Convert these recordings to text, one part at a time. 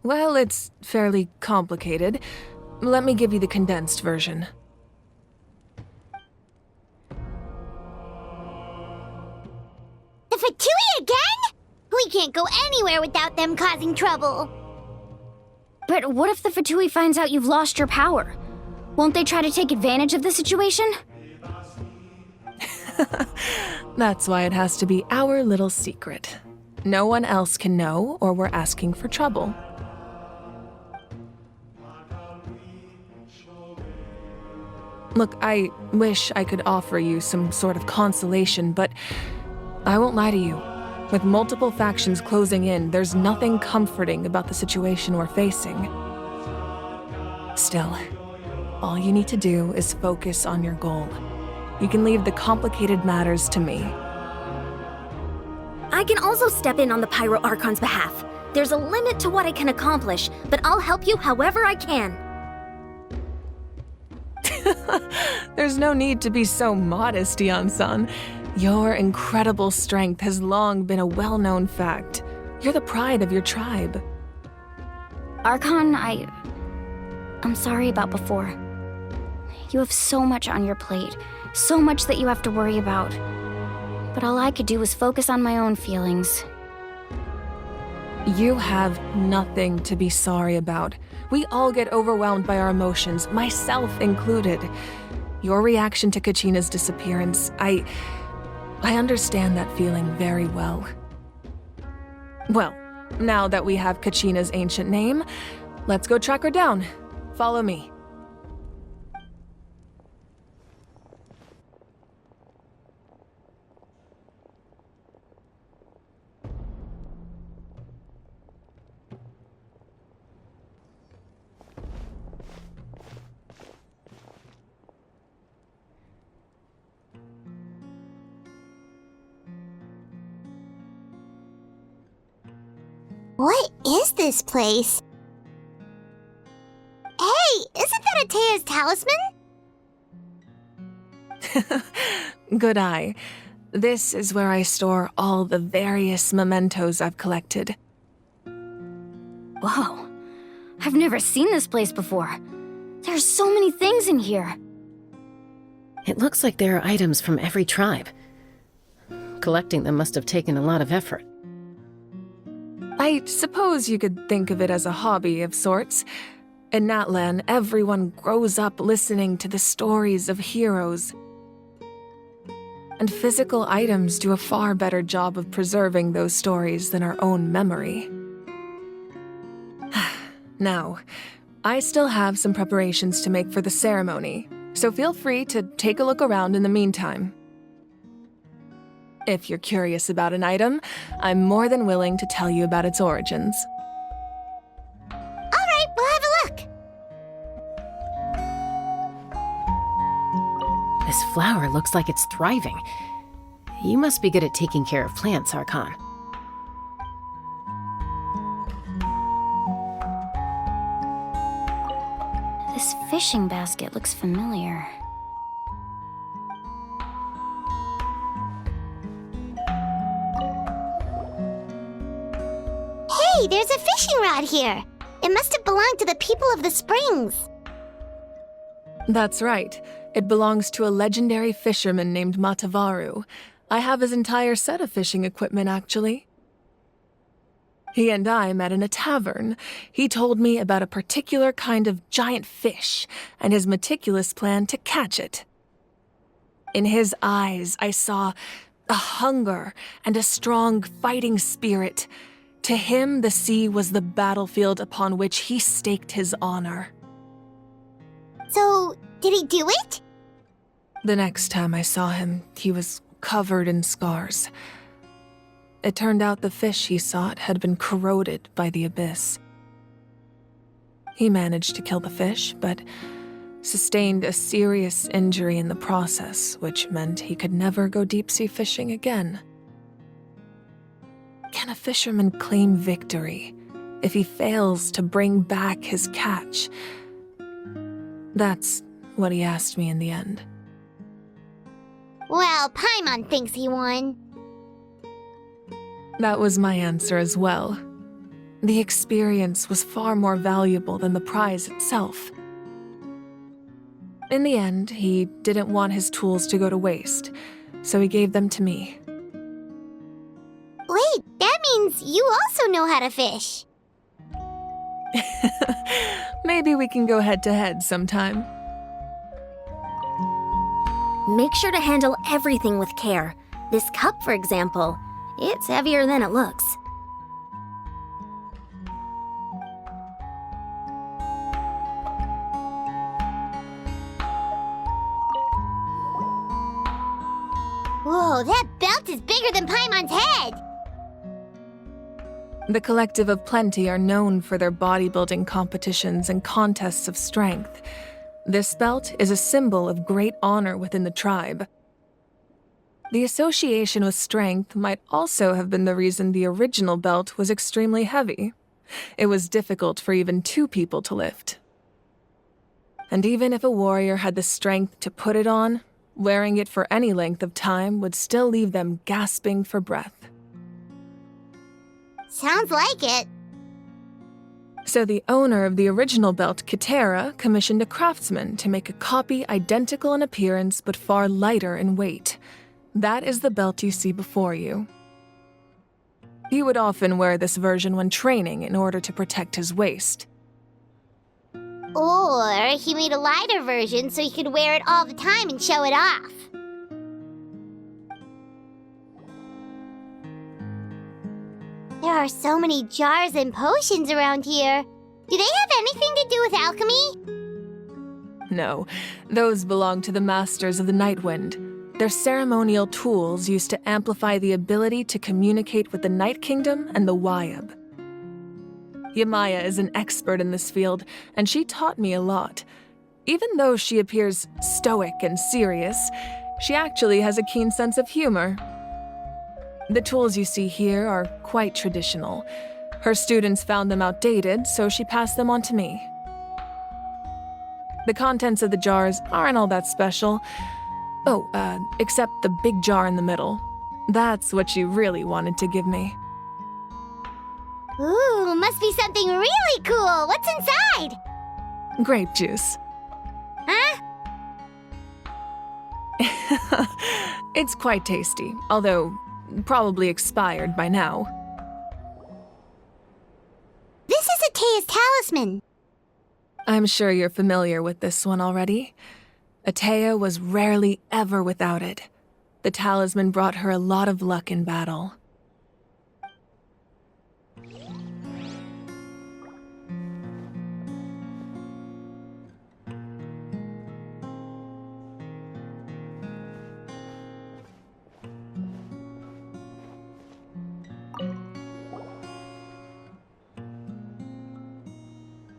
Well, it's fairly complicated. Let me give you the condensed version. The Fatui again? We can't go anywhere without them causing trouble. But what if the Fatui finds out you've lost your power? Won't they try to take advantage of the situation? That's why it has to be our little secret. No one else can know, or we're asking for trouble. Look, I wish I could offer you some sort of consolation, but I won't lie to you. With multiple factions closing in, there's nothing comforting about the situation we're facing. Still, all you need to do is focus on your goal. You can leave the complicated matters to me. I can also step in on the Pyro Archon's behalf. There's a limit to what I can accomplish, but I'll help you however I can. There's no need to be so modest, Dion-san. Your incredible strength has long been a well-known fact. You're the pride of your tribe. Archon, I'm sorry about before. You have so much on your plate, so much that you have to worry about. But all I could do was focus on my own feelings. You have nothing to be sorry about. We all get overwhelmed by our emotions, myself included. Your reaction to Kachina's disappearance, I understand that feeling very well. Well, now that we have Kachina's ancient name, let's go track her down. Follow me. What is this place? Hey, isn't that Atea's talisman? Good eye. This is where I store all the various mementos I've collected. Whoa. I've never seen this place before. There's so many things in here. It looks like there are items from every tribe. Collecting them must have taken a lot of effort. I suppose you could think of it as a hobby of sorts. In Natlan, everyone grows up listening to the stories of heroes. And physical items do a far better job of preserving those stories than our own memory. Now, I still have some preparations to make for the ceremony, so feel free to take a look around in the meantime. If you're curious about an item, I'm more than willing to tell you about its origins. Alright, we'll have a look. This flower looks like it's thriving. You must be good at taking care of plants, Archon. This fishing basket looks familiar. Hey, there's a fishing rod here. It must have belonged to the people of the springs. That's right. It belongs to a legendary fisherman named Matavaru. I have his entire set of fishing equipment, actually. He and I met in a tavern. He told me about a particular kind of giant fish and his meticulous plan to catch it. In his eyes, I saw a hunger and a strong fighting spirit. To him, the sea was the battlefield upon which he staked his honor. So, did he do it? The next time I saw him, he was covered in scars. It turned out the fish he sought had been corroded by the abyss. He managed to kill the fish, but sustained a serious injury in the process, which meant he could never go deep-sea fishing again. Can a fisherman claim victory if he fails to bring back his catch? That's what he asked me in the end. Well, Paimon thinks he won. That was my answer as well. The experience was far more valuable than the prize itself. In the end, he didn't want his tools to go to waste, so he gave them to me. Wait, that means you also know how to fish. Maybe we can go head-to-head sometime. Make sure to handle everything with care. This cup, for example, it's heavier than it looks. Whoa, that belt is bigger than Paimon's head! The Collective of Plenty are known for their bodybuilding competitions and contests of strength. This belt is a symbol of great honor within the tribe. The association with strength might also have been the reason the original belt was extremely heavy. It was difficult for even 2 people to lift. And even if a warrior had the strength to put it on, wearing it for any length of time would still leave them gasping for breath. Sounds like it. So the owner of the original belt, Kitera, commissioned a craftsman to make a copy identical in appearance but far lighter in weight. That is the belt you see before you. He would often wear this version when training in order to protect his waist. Or he made a lighter version so he could wear it all the time and show it off. There are so many jars and potions around here. Do they have anything to do with alchemy? No, those belong to the Masters of the Nightwind. They're ceremonial tools used to amplify the ability to communicate with the Night Kingdom and the Wyab. Yamaya is an expert in this field, and she taught me a lot. Even though she appears stoic and serious, she actually has a keen sense of humor. The tools you see here are quite traditional. Her students found them outdated, so she passed them on to me. The contents of the jars aren't all that special. Except the big jar in the middle. That's what she really wanted to give me. Ooh, must be something really cool. What's inside? Grape juice. Huh? It's quite tasty, although probably expired by now. This is Atea's talisman. I'm sure you're familiar with this one already. Atea was rarely ever without it. The talisman brought her a lot of luck in battle.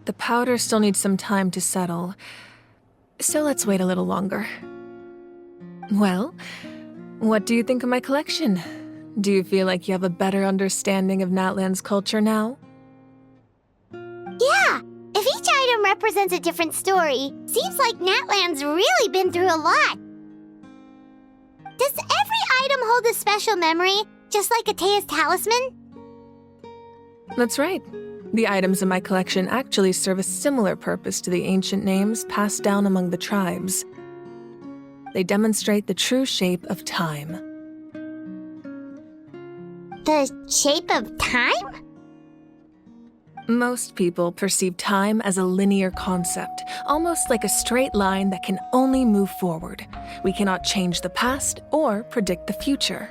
The powder still needs some time to settle, so let's wait a little longer. Well, what do you think of my collection? Do you feel like you have a better understanding of Natlan's culture now? Yeah, if each item represents a different story, seems like Natlan's really been through a lot. Does every item hold a special memory, just like Atea's talisman? That's right. The items in my collection actually serve a similar purpose to the ancient names passed down among the tribes. They demonstrate the true shape of time. The shape of time? Most people perceive time as a linear concept, almost like a straight line that can only move forward. We cannot change the past or predict the future.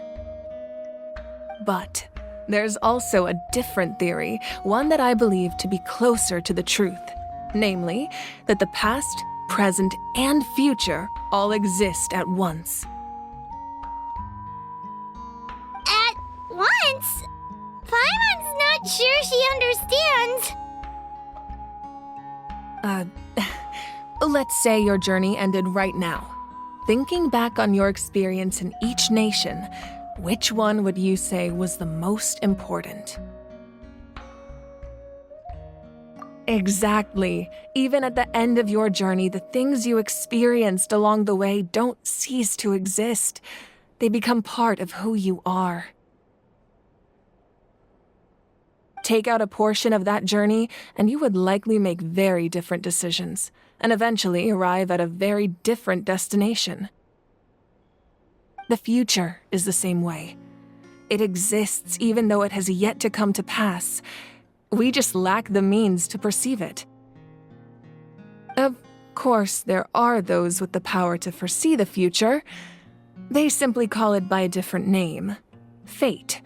But there's also a different theory, one that I believe to be closer to the truth. Namely, that the past, present, and future all exist at once. At once? Paimon's not sure she understands. Let's say your journey ended right now. Thinking back on your experience in each nation, which one would you say was the most important? Exactly. Even at the end of your journey, the things you experienced along the way don't cease to exist. They become part of who you are. Take out a portion of that journey, and you would likely make very different decisions, and eventually arrive at a very different destination. The future is the same way. It exists even though it has yet to come to pass. We just lack the means to perceive it. Of course, there are those with the power to foresee the future. They simply call it by a different name. Fate.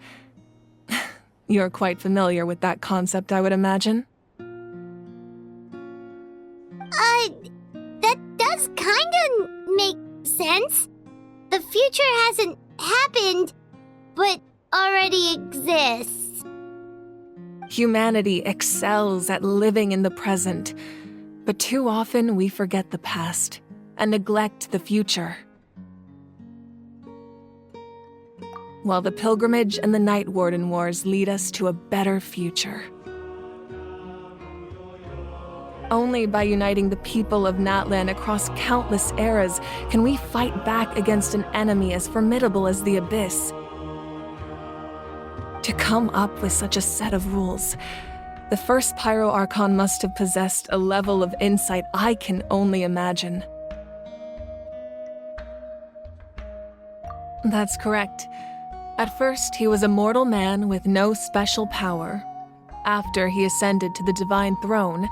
You're quite familiar with that concept, I would imagine. That does kinda make sense. The future hasn't happened, but already exists. Humanity excels at living in the present, but too often we forget the past and neglect the future. While the pilgrimage and the Night Warden Wars lead us to a better future. Only by uniting the people of Natlan across countless eras can we fight back against an enemy as formidable as the Abyss. To come up with such a set of rules, the first Pyro Archon must have possessed a level of insight I can only imagine. That's correct. At first, he was a mortal man with no special power. After he ascended to the divine throne,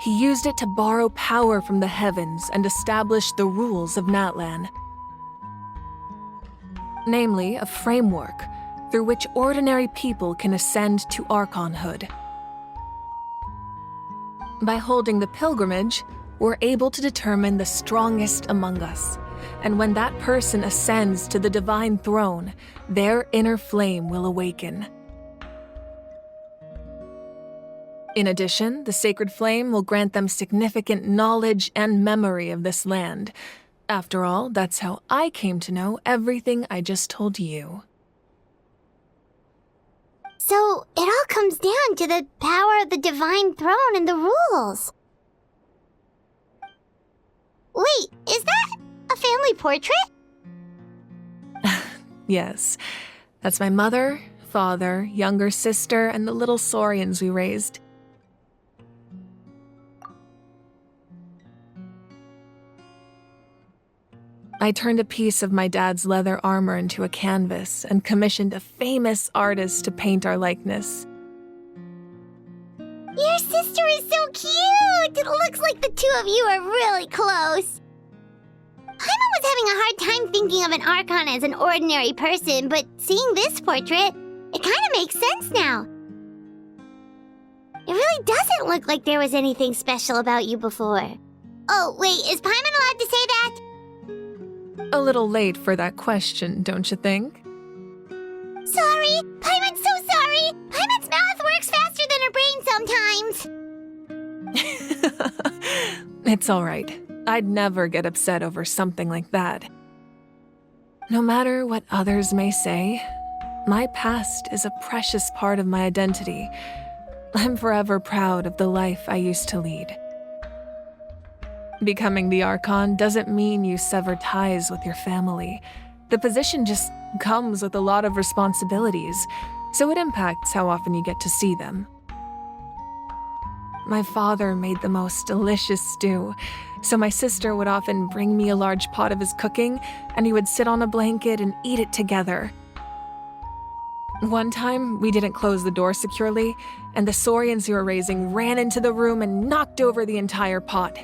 he used it to borrow power from the heavens and establish the rules of Natlan. Namely, a framework through which ordinary people can ascend to Archonhood. By holding the pilgrimage, we're able to determine the strongest among us. And when that person ascends to the divine throne, their inner flame will awaken. In addition, the sacred flame will grant them significant knowledge and memory of this land. After all, that's how I came to know everything I just told you. So, it all comes down to the power of the divine throne and the rules. Wait, is that a family portrait? Yes, that's my mother, father, younger sister, and the little Saurians we raised. I turned a piece of my dad's leather armor into a canvas and commissioned a famous artist to paint our likeness. Your sister is so cute! It looks like the two of you are really close. Paimon was having a hard time thinking of an Archon as an ordinary person, but seeing this portrait, it kind of makes sense now. It really doesn't look like there was anything special about you before. Oh, wait, is Paimon allowed to say that? A little late for that question, don't you think? Sorry! Paimon's so sorry! Paimon's mouth works faster than her brain sometimes! It's all right. I'd never get upset over something like that. No matter what others may say, my past is a precious part of my identity. I'm forever proud of the life I used to lead. Becoming the Archon doesn't mean you sever ties with your family. The position just comes with a lot of responsibilities, so it impacts how often you get to see them. My father made the most delicious stew, so my sister would often bring me a large pot of his cooking, and he would sit on a blanket and eat it together. One time, we didn't close the door securely, and the Saurians we were raising ran into the room and knocked over the entire pot.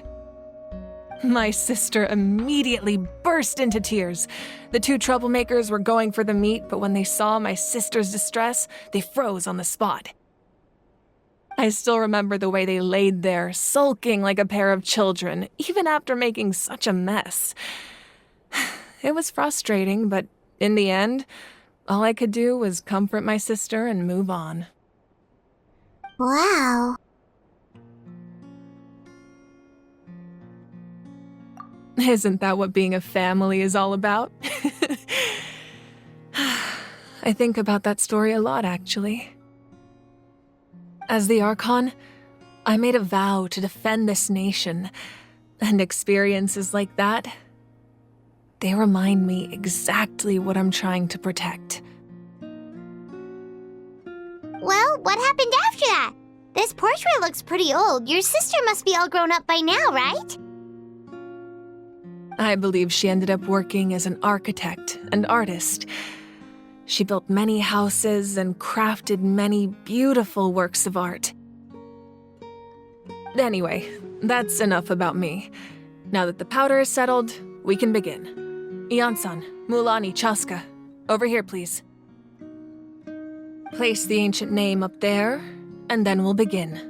My sister immediately burst into tears. The two troublemakers were going for the meat, but when they saw my sister's distress, they froze on the spot. I still remember the way they laid there, sulking like a pair of children, even after making such a mess. It was frustrating, but in the end, all I could do was comfort my sister and move on. Wow. Isn't that what being a family is all about? I think about that story a lot, actually. As the Archon, I made a vow to defend this nation, and experiences like that, they remind me exactly what I'm trying to protect. Well, what happened after that? This portrait looks pretty old. Your sister must be all grown up by now, right? I believe she ended up working as an architect and artist. She built many houses and crafted many beautiful works of art. Anyway, that's enough about me. Now that the powder is settled, we can begin. Ian-san, Mulani, Chaska, over here, please. Place the ancient name up there, and then we'll begin.